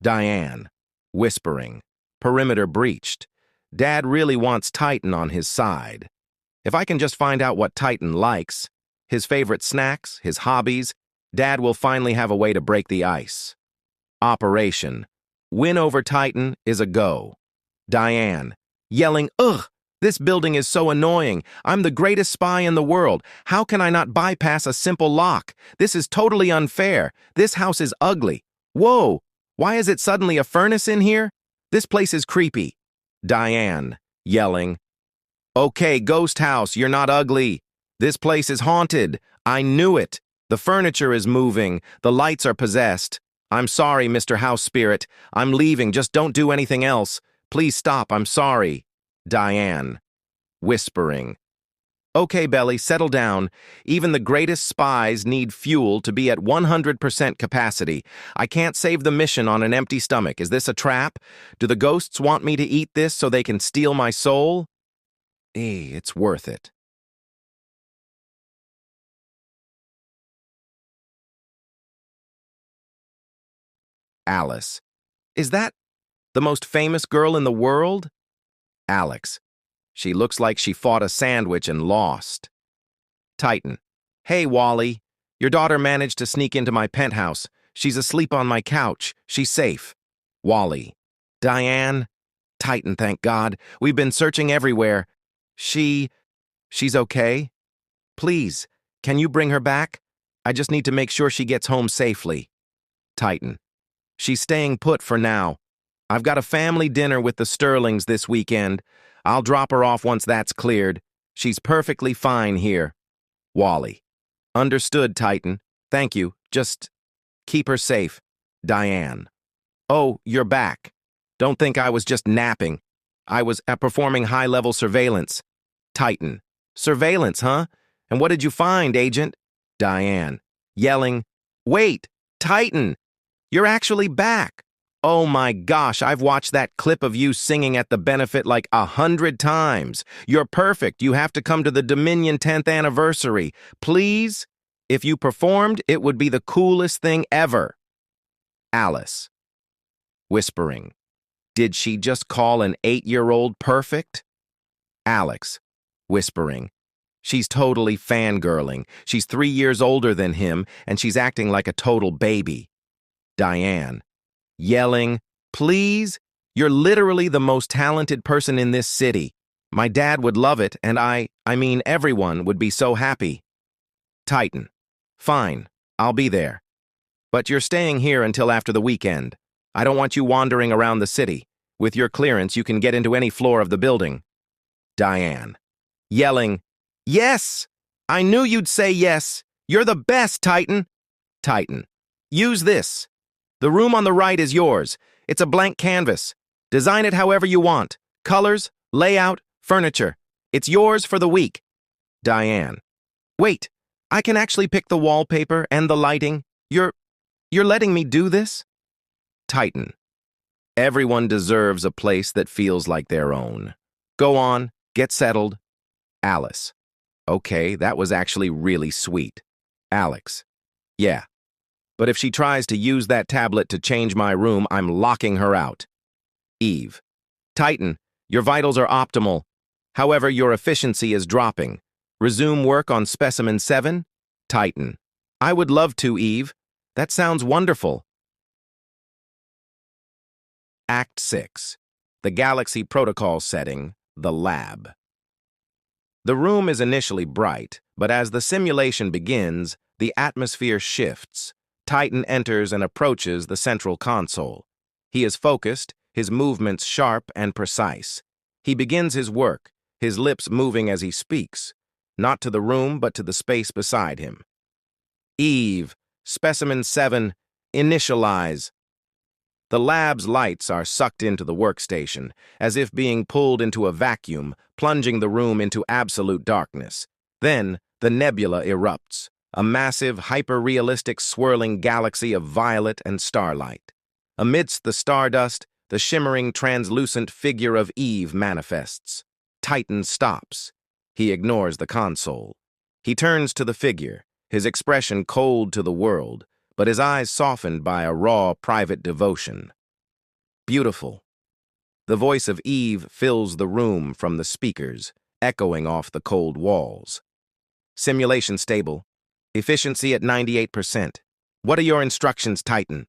Diane, whispering. Perimeter breached. Dad really wants Titan on his side. If I can just find out what Titan likes, his favorite snacks, his hobbies, Dad will finally have a way to break the ice. Operation. Win over Titan is a go. Diane, yelling, "Ugh! This building is so annoying. I'm the greatest spy in the world. How can I not bypass a simple lock? This is totally unfair. This house is ugly. Whoa! Why is it suddenly a furnace in here? This place is creepy." Diane, yelling, "Okay, ghost house, you're not ugly. This place is haunted. I knew it. The furniture is moving. The lights are possessed. I'm sorry, Mr. House Spirit. I'm leaving. Just don't do anything else. Please stop. I'm sorry." Diane, whispering. "Okay, Belly, settle down. Even the greatest spies need fuel to be at 100% capacity. I can't save the mission on an empty stomach. Is this a trap? Do the ghosts want me to eat this so they can steal my soul? It's worth it." Alice, "Is that the most famous girl in the world?" Alex, "She looks like she fought a sandwich and lost." Titan, "Hey, Wally. Your daughter managed to sneak into my penthouse. She's asleep on my couch. She's safe." Wally, "Diane?" Titan, "Thank God. We've been searching everywhere. She's okay? Please, can you bring her back? I just need to make sure she gets home safely." Titan, "She's staying put for now. I've got a family dinner with the Sterlings this weekend. I'll drop her off once that's cleared. She's perfectly fine here." Wally, "Understood, Titan. Thank you. Just keep her safe." Diane, "Oh, you're back. Don't think I was just napping. I was performing high-level surveillance." Titan, "Surveillance, huh? And what did you find, Agent?" Diane, yelling, "Wait, Titan! You're actually back! Oh my gosh, I've watched that clip of you singing at the benefit like 100 times. You're perfect. You have to come to the Dominion 10th anniversary. Please? If you performed, it would be the coolest thing ever." Alice, whispering, "Did she just call an 8-year-old perfect?" Alex, whispering, "She's totally fangirling. She's 3 years older than him, and she's acting like a total baby." Diane, yelling, "Please? You're literally the most talented person in this city. My dad would love it, and I mean everyone would be so happy." Titan, "Fine, I'll be there. But you're staying here until after the weekend. I don't want you wandering around the city. With your clearance, you can get into any floor of the building." Diane, yelling, "Yes! I knew you'd say yes. You're the best, Titan." Titan, "Use this. The room on the right is yours. It's a blank canvas. Design it however you want. Colors, layout, furniture. It's yours for the week." Diane, "Wait, I can actually pick the wallpaper and the lighting. You're letting me do this?" Titan, "Everyone deserves a place that feels like their own. Go on, get settled." Alice, "Okay, that was actually really sweet." Alex, "Yeah. But if she tries to use that tablet to change my room, I'm locking her out." Eve, "Titan, your vitals are optimal. However, your efficiency is dropping. Resume work on Specimen 7? Titan, "I would love to, Eve. That sounds wonderful." Act 6. The Galaxy Protocol setting, the lab. The room is initially bright, but as the simulation begins, the atmosphere shifts. Titan enters and approaches the central console. He is focused, his movements sharp and precise. He begins his work, his lips moving as he speaks, not to the room but to the space beside him. "Eve, Specimen 7, initialize." The lab's lights are sucked into the workstation, as if being pulled into a vacuum, plunging the room into absolute darkness. Then, the nebula erupts, a massive, hyper-realistic swirling galaxy of violet and starlight. Amidst the stardust, the shimmering, translucent figure of Eve manifests. Titan stops. He ignores the console. He turns to the figure, his expression cold to the world, but his eyes softened by a raw, private devotion. Beautiful. The voice of Eve fills the room from the speakers, echoing off the cold walls. Simulation stable. Efficiency at 98%. What are your instructions, Titan?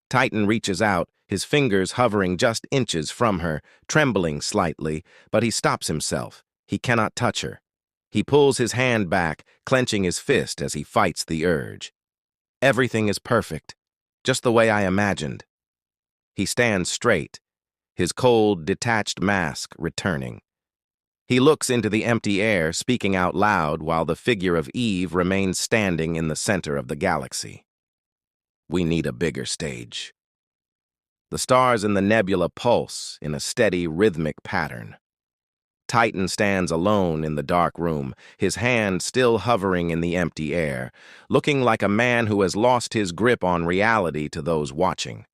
Titan reaches out, his fingers hovering just inches from her, trembling slightly, but he stops himself. He cannot touch her. He pulls his hand back, clenching his fist as he fights the urge. Everything is perfect, just the way I imagined. He stands straight, his cold, detached mask returning. He looks into the empty air, speaking out loud while the figure of Eve remains standing in the center of the galaxy. We need a bigger stage. The stars in the nebula pulse in a steady, rhythmic pattern. Titan stands alone in the dark room, his hand still hovering in the empty air, looking like a man who has lost his grip on reality to those watching.